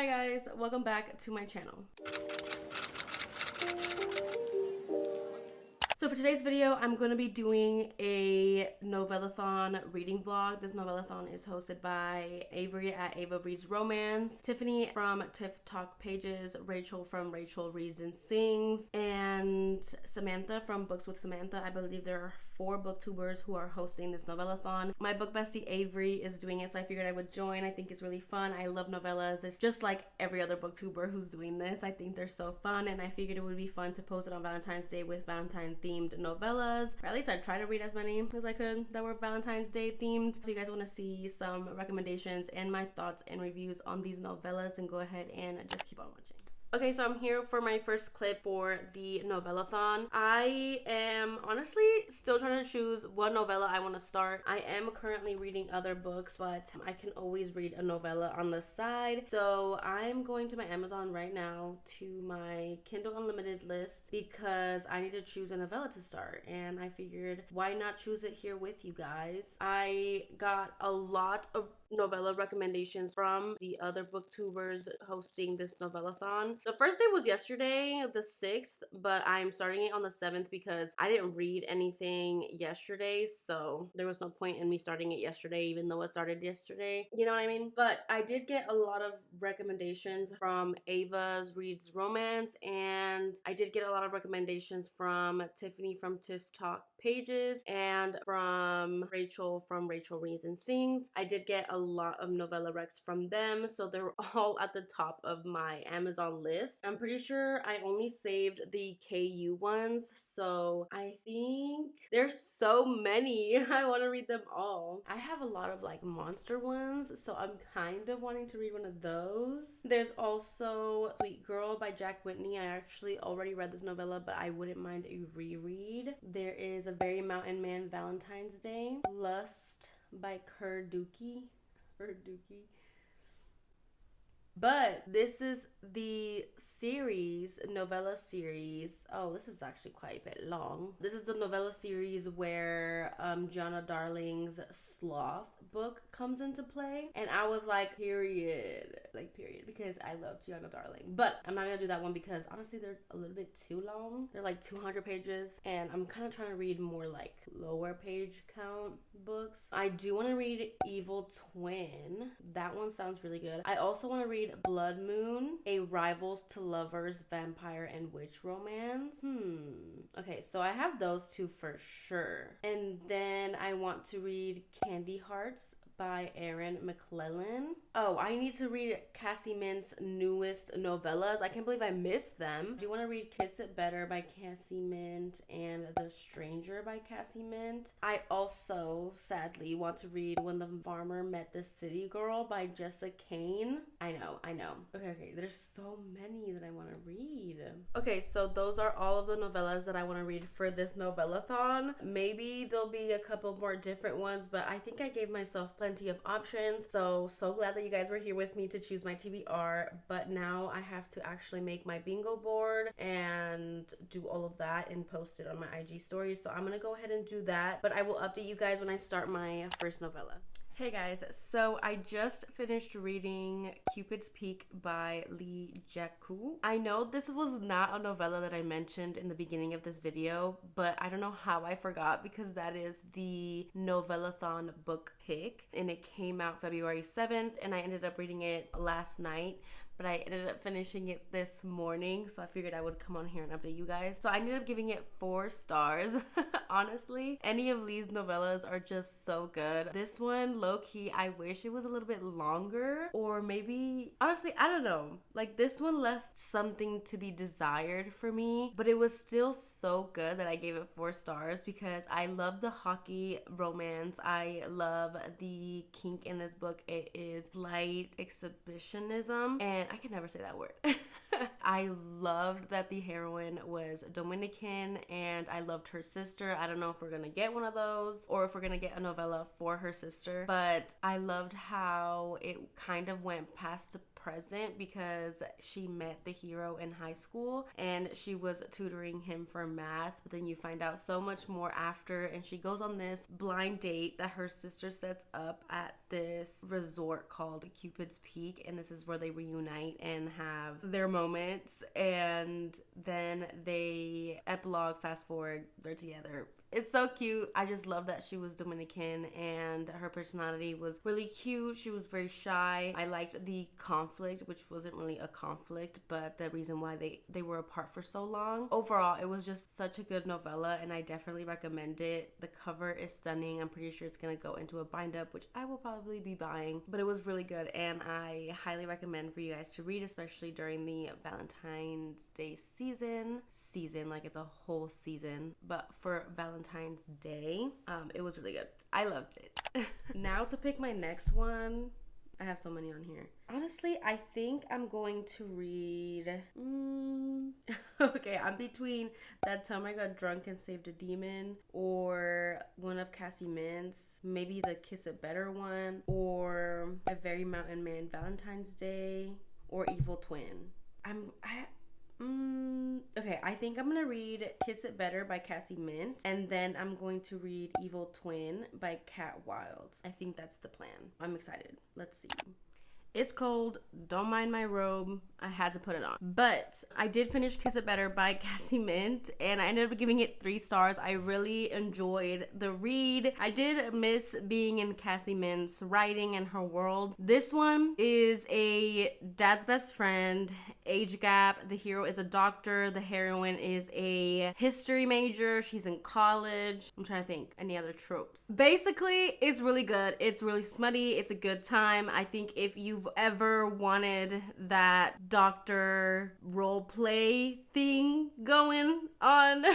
Hi guys, welcome back to my channel. So for today's video, I'm going to be doing a Novellathon reading vlog. This Novellathon is hosted by Avery at Ava Reads Romance, Tiffany from Tiff Talk Pages, Rachel from Rachel Reads and Sings, and Samantha from Books with Samantha. I believe there are 4 booktubers who are hosting this Novellathon. My book bestie Avery is doing it, so I figured I would join. I think it's really fun. I love novellas. It's just like every other booktuber who's doing this. I think they're so fun, and I figured it would be fun to post it on Valentine's Day with Valentine themed novellas, or at least I'd try to read as many as I could that were Valentine's Day themed. So you guys want to see some recommendations and my thoughts and reviews on these novellas, and go ahead and just keep on watching. Okay, so I'm here for my first clip for the Novellathon. I am honestly still trying to choose what novella I want to start. I am currently reading other books, but I can always read a novella on the side. So I'm going to my Amazon right now to my Kindle Unlimited list because I need to choose a novella to start. And I figured, why not choose it here with you guys? I got a lot of novella recommendations from the other booktubers hosting this Novellathon. The first day was yesterday, the 6th, but I'm starting it on the 7th because I didn't read anything yesterday, so there was no point in me starting it yesterday, even though it started yesterday. You know what I mean? But I did get a lot of recommendations from Ava's Reads Romance, and I did get a lot of recommendations from Tiffany from Tiff Talk Pages and from Rachel Reads and Sings. I did get a lot of novella recs from them, so they're all at the top of my Amazon list. I'm pretty sure I only saved the KU ones, so I think there's so many. I want to read them all. I have a lot of like monster ones, so I'm kind of wanting to read one of those. There's also Sweet Girl by Whitney. I actually already read this novella, but I wouldn't mind a reread. There is A Very Mountain Man Valentine's Day. Lust by Kurduki. But this is the novella series. Oh, this is actually quite a bit long. This is the novella series where Jana Darling's Sloth book comes into play. And I was like, period, because I love Jana Darling. But I'm not gonna do that one because honestly, they're a little bit too long. They're like 200 pages, and I'm kind of trying to read more like lower page count books. I do want to read Evil Twin. That one sounds really good. I also want to read Blood Moon, a rivals to lovers vampire and witch romance. Okay, so I have those 2 for sure. And then I want to read Candy Hearts by Erin McClellan. Oh, I need to read Cassie Mint's newest novellas. I can't believe I missed them. I do want to read Kiss It Better by Cassie Mint and The Stranger by Cassie Mint. I also, sadly, want to read When the Farmer Met the City Girl by Jessa Kane. I know. Okay, there's so many that I want to read. Okay, so those are all of the novellas that I want to read for this Novellathon. Maybe there'll be a couple more different ones, but I think I gave myself plenty of options. So glad that you guys were here with me to choose my TBR, but now I have to actually make my bingo board and do all of that and post it on my IG stories. So I'm gonna go ahead and do that, but I will update you guys when I start my first novella. Hey guys, so I just finished reading Cupid's Peak by Jacquot. I know this was not a novella that I mentioned in the beginning of this video, but I don't know how I forgot because that is the Novellathon book pick, and it came out February 7th, and I ended up reading it last night, but I ended up finishing it this morning, so I figured I would come on here and update you guys. So I ended up giving it 4 stars. Honestly, any of Lee's novellas are just so good. This one, low-key, I wish it was a little bit longer, or maybe, honestly, I don't know. Like, this one left something to be desired for me, but it was still so good that I gave it 4 stars because I love the hockey romance. I love the kink in this book. It is light exhibitionism, and I can never say that word. I loved that the heroine was Dominican, and I loved her sister. I don't know if we're gonna get one of those or if we're gonna get a novella for her sister, but I loved how it kind of went past the present because she met the hero in high school and she was tutoring him for math, but then you find out so much more after, and she goes on this blind date that her sister sets up at this resort called Cupid's Peak, and this is where they reunite and have their moments, and then they epilogue, fast forward, they're together. It's so cute. I just love that she was Dominican and her personality was really cute. She was very shy. I liked the conflict, which wasn't really a conflict, but the reason why they were apart for so long. Overall, it was just such a good novella, and I definitely recommend it. The cover is stunning. I'm pretty sure it's going to go into a bind up, which I will probably be buying, but it was really good, and I highly recommend for you guys to read, especially during the Valentine's Day season, like it's a whole season, but for Valentine's Day, it was really good. I loved it. Now to pick my next one. I have so many on here. Honestly, I think I'm going to read... Okay, I'm between That Time I Got Drunk and Saved a Demon, or one of Cassie Mint's, maybe the Kiss It Better one, or A Very Mountain Man Valentine's Day, or Evil Twin. Okay, I think I'm gonna read Kiss It Better by Cassie Mint, and then I'm going to read Evil Twin by Wilde. I think that's the plan. I'm excited. Let's see. It's cold. Don't mind my robe. I had to put it on. But I did finish Kiss It Better by Cassie Mint, and I ended up giving it 3 stars. I really enjoyed the read. I did miss being in Cassie Mint's writing and her world. This one is a dad's best friend, age gap. The hero is a doctor. The heroine is a history major. She's in college. I'm trying to think any other tropes. Basically, it's really good. It's really smutty. It's a good time. I think if you've ever wanted that doctor role play thing going on,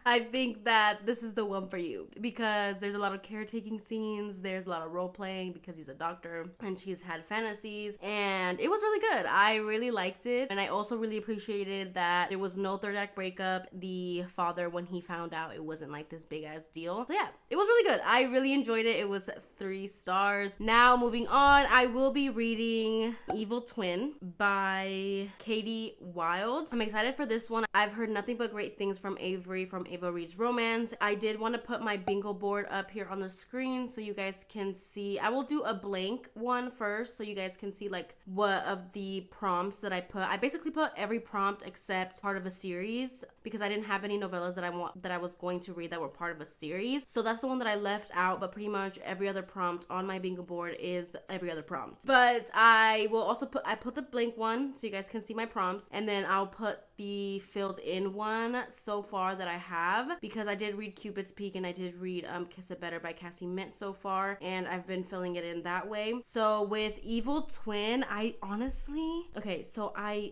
I think that this is the one for you, because there's a lot of caretaking scenes, there's a lot of role playing because he's a doctor and she's had fantasies, and it was really good. I really liked it, and I also really appreciated that there was no third act breakup. The father, when he found out, it wasn't like this big ass deal. So yeah, it was really good. I really enjoyed it. It was 3 stars. Now moving on, I will be reading Evil Twin by Kati Wilde. I'm excited for this one. I've heard nothing but great things from Avery from Ava Reads Romance. I did want to put my bingo board up here on the screen so you guys can see. I will do a blank one first so you guys can see like what of the prompts that I put. I basically put every prompt except part of a series because I didn't have any novellas that I was going to read that were part of a series. So that's the one that I left out, but pretty much every other prompt on my bingo board is every other prompt. But I will also put the blank one so you guys can see my prompts, and then I'll put the filled in one so far that I have, because I did read Cupid's Peak and I did read Kiss It Better by Cassie Mint so far, and I've been filling it in that way. So with Evil Twin, I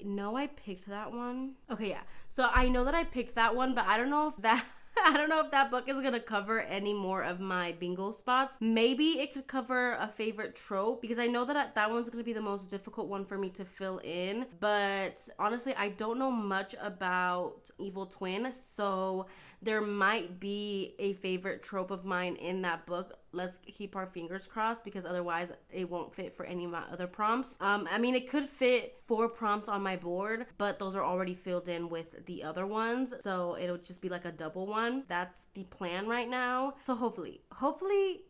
know I picked that one. Okay, yeah. So I know that I picked that one, but I don't know if that book is gonna cover any more of my bingo spots. Maybe it could cover a favorite trope, because I know that one's gonna be the most difficult one for me to fill in. But honestly, I don't know much about Evil Twin, so there might be a favorite trope of mine in that book. Let's keep our fingers crossed, because otherwise it won't fit for any of my other prompts. I mean, it could fit 4 prompts on my board, but those are already filled in with the other ones, so it'll just be like a double one. That's the plan right now. So hopefully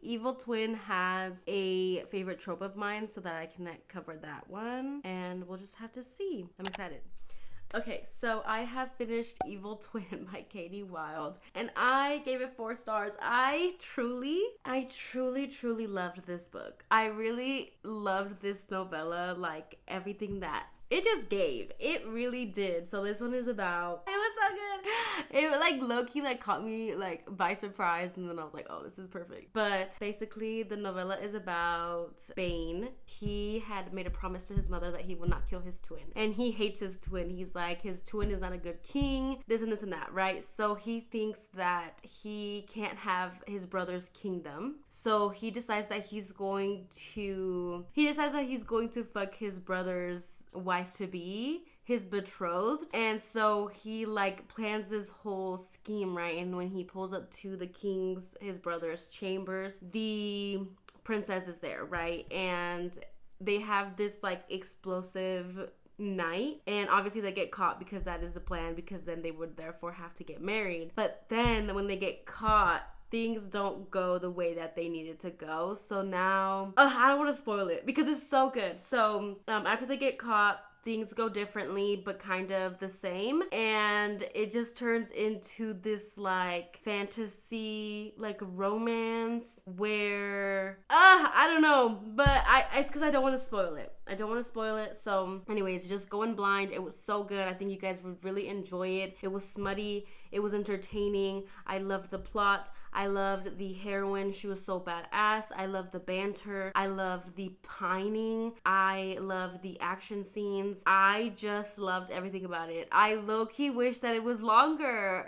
Evil Twin has a favorite trope of mine so that I can cover that one, and we'll just have to see. I'm excited. Okay, so I have finished Evil Twin by Kati Wilde, and I gave it 4 stars. I truly loved this book. I really loved this novella, like everything that it just gave. It really did. So this one is about, it was so good. It like low-key like caught me like by surprise, and then I was like, oh, this is perfect. But basically the novella is about Bane. He had made a promise to his mother that he would not kill his twin, and he hates his twin. He's like, his twin is not a good king, this and this and that, right? So he thinks that he can't have his brother's kingdom, so he decides that he's going to fuck his brother's wife to be, his betrothed. And so he like plans this whole scheme, right? And when he pulls up to the king's, his brother's chambers, the princess is there, right? And they have this like explosive night, and obviously they get caught because that is the plan, because then they would therefore have to get married. But then when they get caught, things don't go the way that they needed to go. So now, I don't want to spoil it because it's so good. So after they get caught, things go differently but kind of the same, and it just turns into this like fantasy, like romance where I don't know, but it's because I don't want to spoil it. So anyways, just going blind. It was so good. I think you guys would really enjoy it. It was smutty, it was entertaining. I loved the plot, I loved the heroine, she was so badass. I loved the banter, I loved the pining, I loved the action scenes. I just loved everything about it. I low-key wish that it was longer.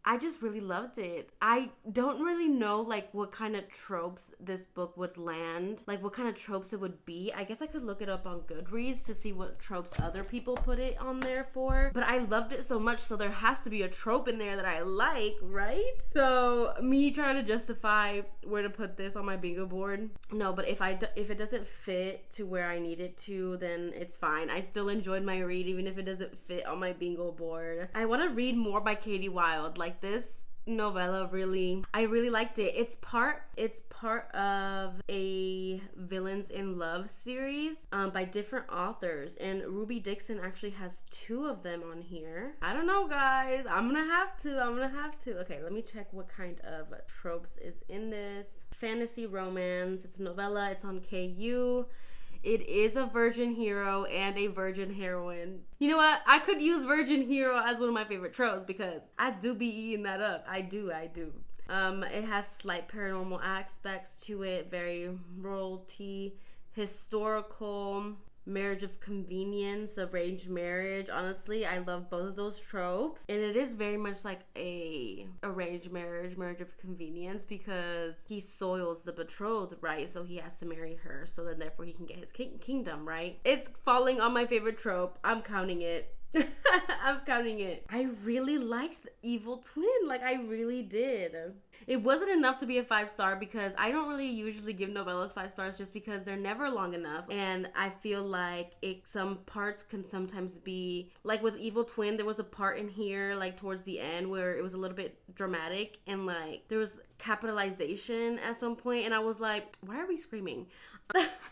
I just really loved it. I don't really know like what kind of tropes this book would land, like what kind of tropes it would be. I guess I could look it up on Goodreads to see what tropes other people put it on there for, but I loved it so much, so there has to be a trope in there that I like, right? So me trying to justify where to put this on my bingo board, no, but if it doesn't fit to where I need it to, then it's fine. I still enjoyed my read even if it doesn't fit on my bingo board. I want to read more by Katie Wilde. Like this novella I really liked it. It's part of a Villains in Love series by different authors, and Ruby Dixon actually has 2 of them on here. I don't know, guys. I'm gonna have to. Okay, let me check what kind of tropes is in this. Fantasy romance. It's a novella. It's on KU. It is a virgin hero and a virgin heroine. You know what? I could use virgin hero as one of my favorite tropes because I do be eating that up. I do. It has slight paranormal aspects to it, very royalty, historical, marriage of convenience, arranged marriage. Honestly, I love both of those tropes, and it is very much like a arranged marriage of convenience, because he soils the betrothed, right? So he has to marry her, so then therefore he can get his kingdom, right? It's falling on my favorite trope. I'm counting it. I'm counting it. I really liked the evil twin. Like, I really did. It wasn't enough to be a 5-star because I don't really usually give novellas 5 stars just because they're never long enough. And I feel like some parts can sometimes be, like with evil twin, there was a part in here like towards the end where it was a little bit dramatic and like there was capitalization at some point, and I was like, why are we screaming?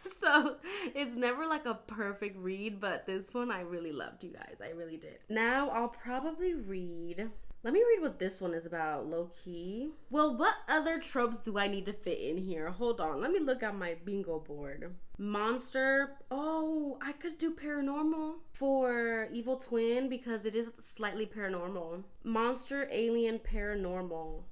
So it's never like a perfect read, but this one I really loved, you guys. I really did. Now I'll probably read, let me read what this one is about, low-key. Well, what other tropes do I need to fit in here? Hold on, let me look at my bingo board. Monster. Oh, I could do paranormal for evil twin because it is slightly paranormal. Monster, alien, paranormal.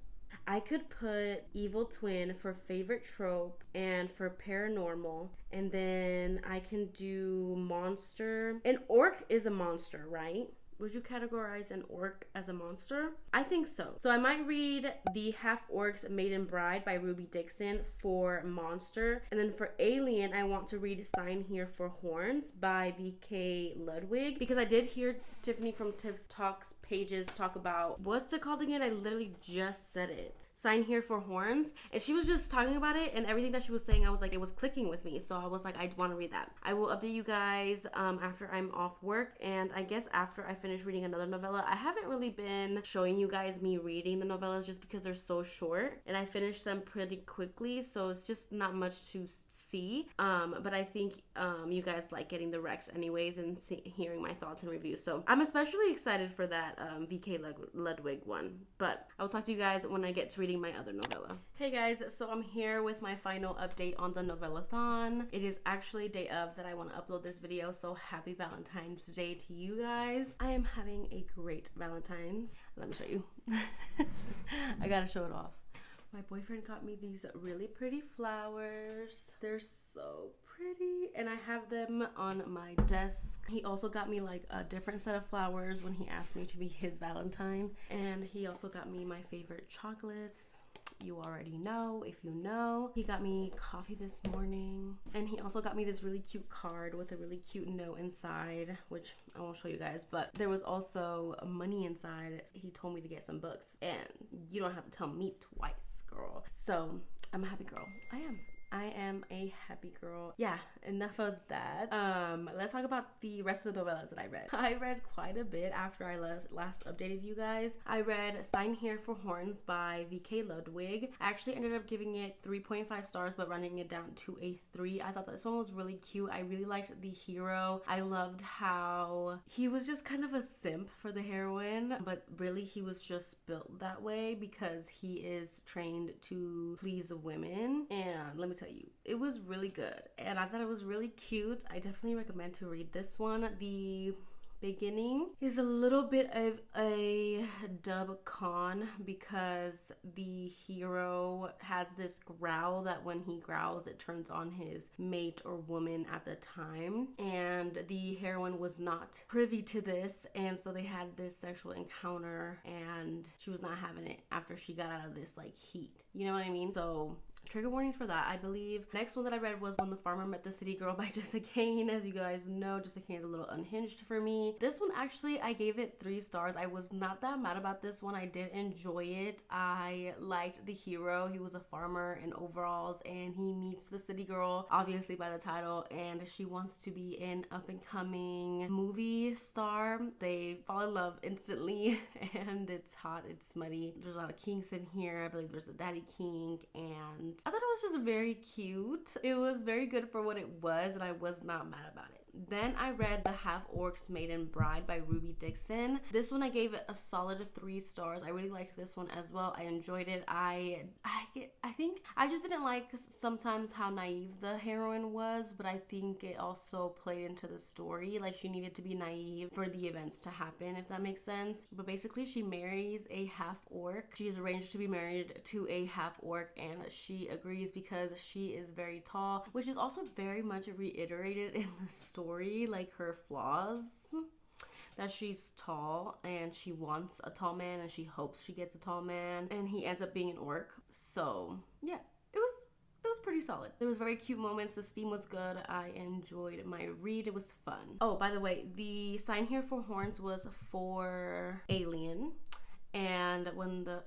I could put evil twin for favorite trope and for paranormal, and then I can do monster. An orc is a monster, right? Would you categorize an orc as a monster? I think so. So I might read the Half-Orc's Maiden Bride by Ruby Dixon for monster. And then for alien, I want to read Sign Here for Horns by VK Ludwig. Because I did hear Tiffany from Tiff Talks pages talk about, what's it called again? I literally just said it. Sign Here for Horns, and she was just talking about it, and everything that she was saying, I was like, it was clicking with me, so I was like, I want to read that. I will update you guys after I'm off work, and I guess after I finish reading another novella. I haven't really been showing you guys me reading the novellas just because they're so short, and I finished them pretty quickly, so it's just not much to see, but I think you guys like getting the recs anyways and hearing my thoughts and reviews, so I'm especially excited for that VK Ludwig one, but I will talk to you guys when I get to reading my other novella. Hey guys, so I'm here with my final update on the Novellathon. It is actually day of that I want to upload this video, so happy Valentine's Day to you guys. I am having a great Valentine's. Let me show you. I gotta show it off. My boyfriend got me these really pretty flowers. They're so pretty, and I have them on my desk. He also got me like a different set of flowers when he asked me to be his Valentine, and he also got me my favorite chocolates. You already know if you know. He got me coffee this morning, and he also got me this really cute card with a really cute note inside, which I won't show you guys, but there was also money inside. He told me to get some books, and you don't have to tell me twice, girl. So I'm a happy girl. I am. I am a happy girl. Yeah, enough of that. Let's talk about the rest of the novellas that I read. I read quite a bit after I last updated you guys. I read Sign Here for Horns by V.K. Ludwig. I actually ended up giving it 3.5 stars, but running it down to a 3. I thought this one was really cute. I really liked the hero. I loved how he was just kind of a simp for the heroine, but really he was just built that way because he is trained to please women. And let me tell you, it was really good and I thought it was really cute. I definitely recommend to read this one. The beginning is a little bit of a dub con because the hero has this growl that when he growls it turns on his mate or woman at the time, and the heroine was not privy to this, and so they had this sexual encounter and she was not having it after she got out of this like heat, you know what I mean? So trigger warnings for that, I believe. Next one that I read was When the Farmer Met the City Girl by Jessa Kane. As you guys know, Jessa Kane is a little unhinged for me. This one actually, I gave it 3 stars. I was not that mad about this one. I did enjoy it. I liked the hero. He was a farmer in overalls and he meets the city girl, obviously by the title, and she wants to be an up-and-coming movie star. They fall in love instantly and it's hot, it's smutty. There's a lot of kinks in here. I believe there's a daddy kink, and I thought it was just very cute. It was very good for what it was and I was not mad about it. Then I read The Half-Orc's Maiden Bride by Ruby Dixon. This one I gave it a solid 3 stars. I really liked this one as well. I enjoyed it. I think I just didn't like sometimes how naive the heroine was, but I think it also played into the story. Like she needed to be naive for the events to happen, if that makes sense. But basically she marries a half-orc. She is arranged to be married to a half-orc and she agrees because she is very tall, which is also very much reiterated in the story, like her flaws, that she's tall and she wants a tall man and she hopes she gets a tall man, and he ends up being an orc. So yeah, it was pretty solid. There was very cute moments. The steam was good. I enjoyed my read. It was fun. Oh, by the way, the Sign Here for Horns was for Alien. And when the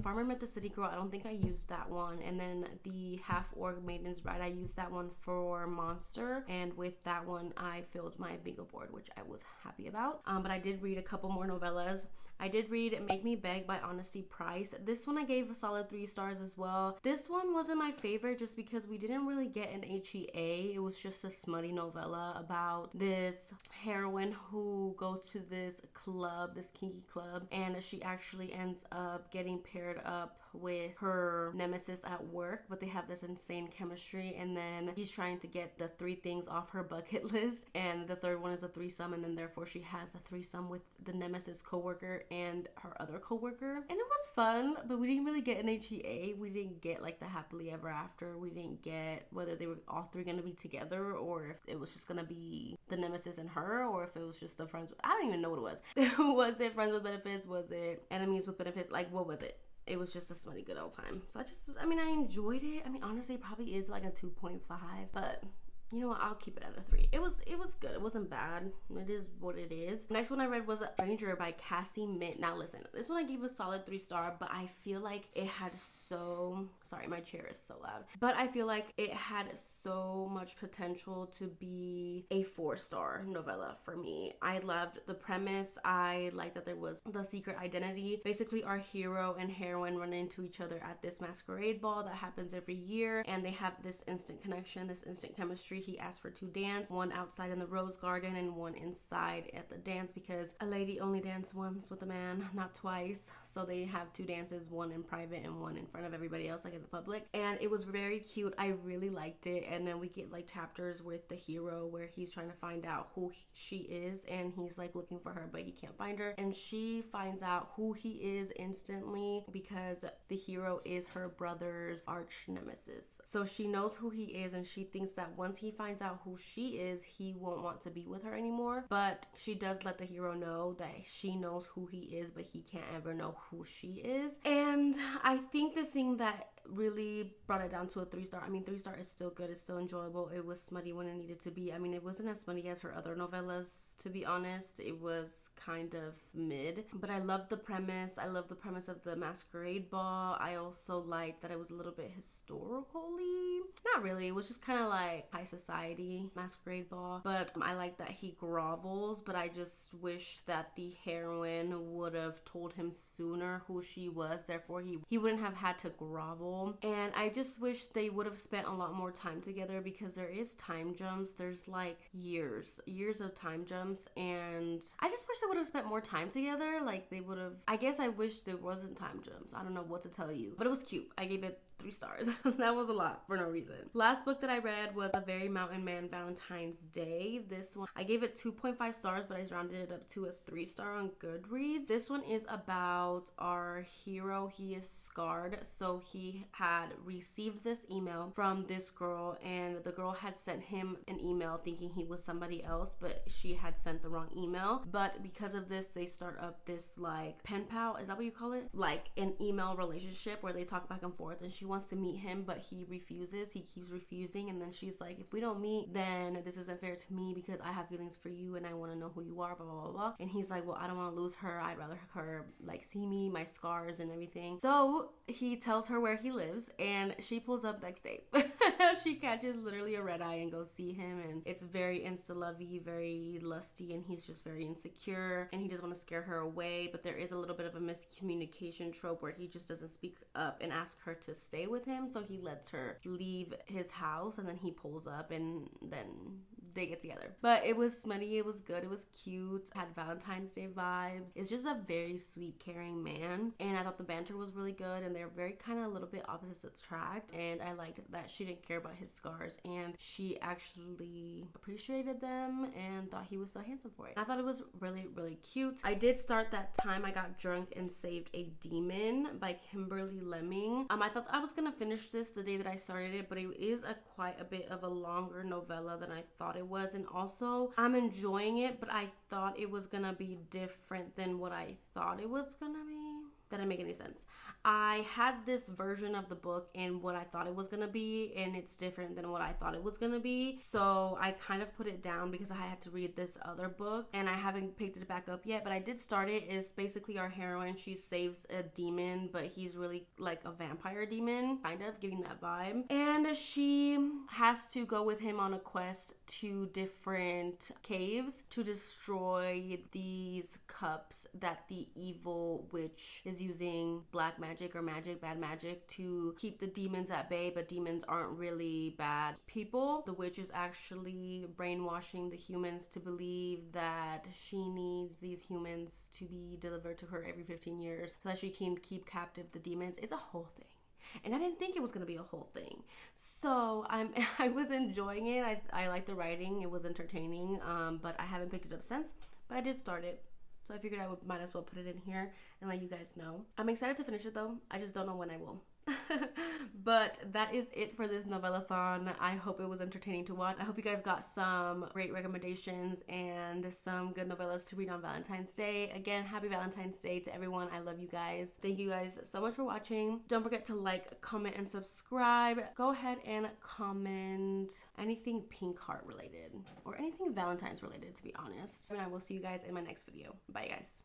Farmer Met the City Girl, I don't think I used that one. And then the Half-Orc Maiden's Bride, I used that one for Monster. And with that one, I filled my bingo board, which I was happy about. But I did read a couple more novellas. I did read Make Me Beg by Honesty Price. This one I gave a solid 3 stars as well. This one wasn't my favorite just because we didn't really get an HEA. It was just a smutty novella about this heroine who goes to this club, this kinky club, and she actually ends up getting paired up with her nemesis at work, but they have this insane chemistry, and then he's trying to get the 3 things off her bucket list, and the third one is a threesome, and then therefore she has a threesome with the nemesis coworker and her other coworker, and it was fun, but we didn't really get an HEA. We didn't get like the happily ever after. We didn't get whether they were all 3 gonna be together or if it was just gonna be the nemesis and her, or if it was just the friends. I don't even know what it was. Was it friends with benefits? Was it enemies with benefits? Like, what was it? It was just a smutty good old time. So I enjoyed it. Honestly, it probably is like a 2.5, but you know what, I'll keep it at a 3. It was good. It wasn't bad. It is what it is. Next one I read was A Stranger by Cassie Mint. Now listen, this one I gave a solid 3 star, but I feel like it had sorry, my chair is so loud. But I feel like it had so much potential to be a 4-star novella for me. I loved the premise. I liked that there was the secret identity. Basically, our hero and heroine run into each other at this masquerade ball that happens every year, and they have this instant connection, this instant chemistry. He asked for 2 dance, one outside in the rose garden and one inside at the dance, because a lady only danced once with a man, not twice. So they have 2 dances, one in private and one in front of everybody else, like in the public. And it was very cute. I really liked it. And then we get like chapters with the hero where he's trying to find out who she is, and he's like looking for her, but he can't find her. And she finds out who he is instantly because the hero is her brother's arch nemesis. So she knows who he is, and she thinks that once he finds out who she is, he won't want to be with her anymore. But she does let the hero know that she knows who he is, but he can't ever know who she is. And I think the thing that really brought it down to a 3-star. I mean, 3-star is still good. It's still enjoyable. It was smutty when it needed to be. I mean, it wasn't as smutty as her other novellas, to be honest. It was kind of mid, but I loved the premise. I love the premise of the masquerade ball. I also liked that it was a little bit historically. Not really. It was just kind of like high society masquerade ball, but I like that he grovels, but I just wish that the heroine would have told him sooner who she was, therefore he wouldn't have had to grovel. And I just wish they would have spent a lot more time together, because there is time jumps. There's like years of time jumps, and I just wish they would have spent more time together. Like they would have, I guess I wish there wasn't time jumps. I don't know what to tell you, but it was cute. I gave it 3 stars. That was a lot for no reason. Last book that I read was A Very Mountain Man Valentine's Day. This one, I gave it 2.5 stars, but I rounded it up to a 3-star on Goodreads. This one is about our hero. He is scarred. So he had received this email from this girl, and the girl had sent him an email thinking he was somebody else, but she had sent the wrong email. But because of this, they start up this like pen pal, is that what you call it? Like an email relationship where they talk back and forth, and she wants to meet him, but he refuses. He keeps refusing, and then she's like, if we don't meet, then this isn't fair to me, because I have feelings for you and I want to know who you are, blah, blah, blah, blah. And he's like, well, I don't want to lose her. I'd rather her like see me, my scars and everything. So he tells her where he lives, and she pulls up next day. She catches literally a red eye and goes see him, and it's very insta-lovey, very lusty, and he's just very insecure, and he doesn't want to scare her away. But there is a little bit of a miscommunication trope where he just doesn't speak up and ask her to stay with him, so he lets her leave his house, and then he pulls up, and then they get together. But it was smutty, it was good, it was cute, had Valentine's Day vibes. It's just a very sweet, caring man, and I thought the banter was really good, and they're very kind of a little bit opposites attract, and I liked that she didn't care about his scars, and she actually appreciated them and thought he was so handsome for it. I thought it was really, really cute. I did start That Time I Got Drunk and Saved a Demon by Kimberly Lemming. I thought I was gonna finish this the day that I started it, but it is quite a bit of a longer novella than I thought it was, and also I'm enjoying it, but I thought it was gonna be different than what I thought it was gonna be. That didn't make any sense. I had this version of the book and what I thought it was gonna be, and it's different than what I thought it was gonna be. So I kind of put it down because I had to read this other book, and I haven't picked it back up yet, but I did start it. It's basically our heroine, she saves a demon, but he's really like a vampire demon, kind of giving that vibe. And she has to go with him on a quest to different caves to destroy these cups that the evil witch is using black magic or bad magic to keep the demons at bay, but demons aren't really bad people. The witch is actually brainwashing the humans to believe that she needs these humans to be delivered to her every 15 years so that she can keep captive the demons. It's a whole thing. And I didn't think it was going to be a whole thing. So I was enjoying it. I liked the writing. It was entertaining, but I haven't picked it up since. But I did start it. So I figured might as well put it in here and let you guys know. I'm excited to finish it though. I just don't know when I will. But that is it for this Novellathon. I hope it was entertaining to watch. I hope you guys got some great recommendations and some good novellas to read on Valentine's Day. Again, happy Valentine's Day to everyone. I love you guys. Thank you guys so much for watching. Don't forget to like, comment, and subscribe. Go ahead and comment anything Pink Heart related or anything Valentine's related, to be honest. And I will see you guys in my next video. Bye guys.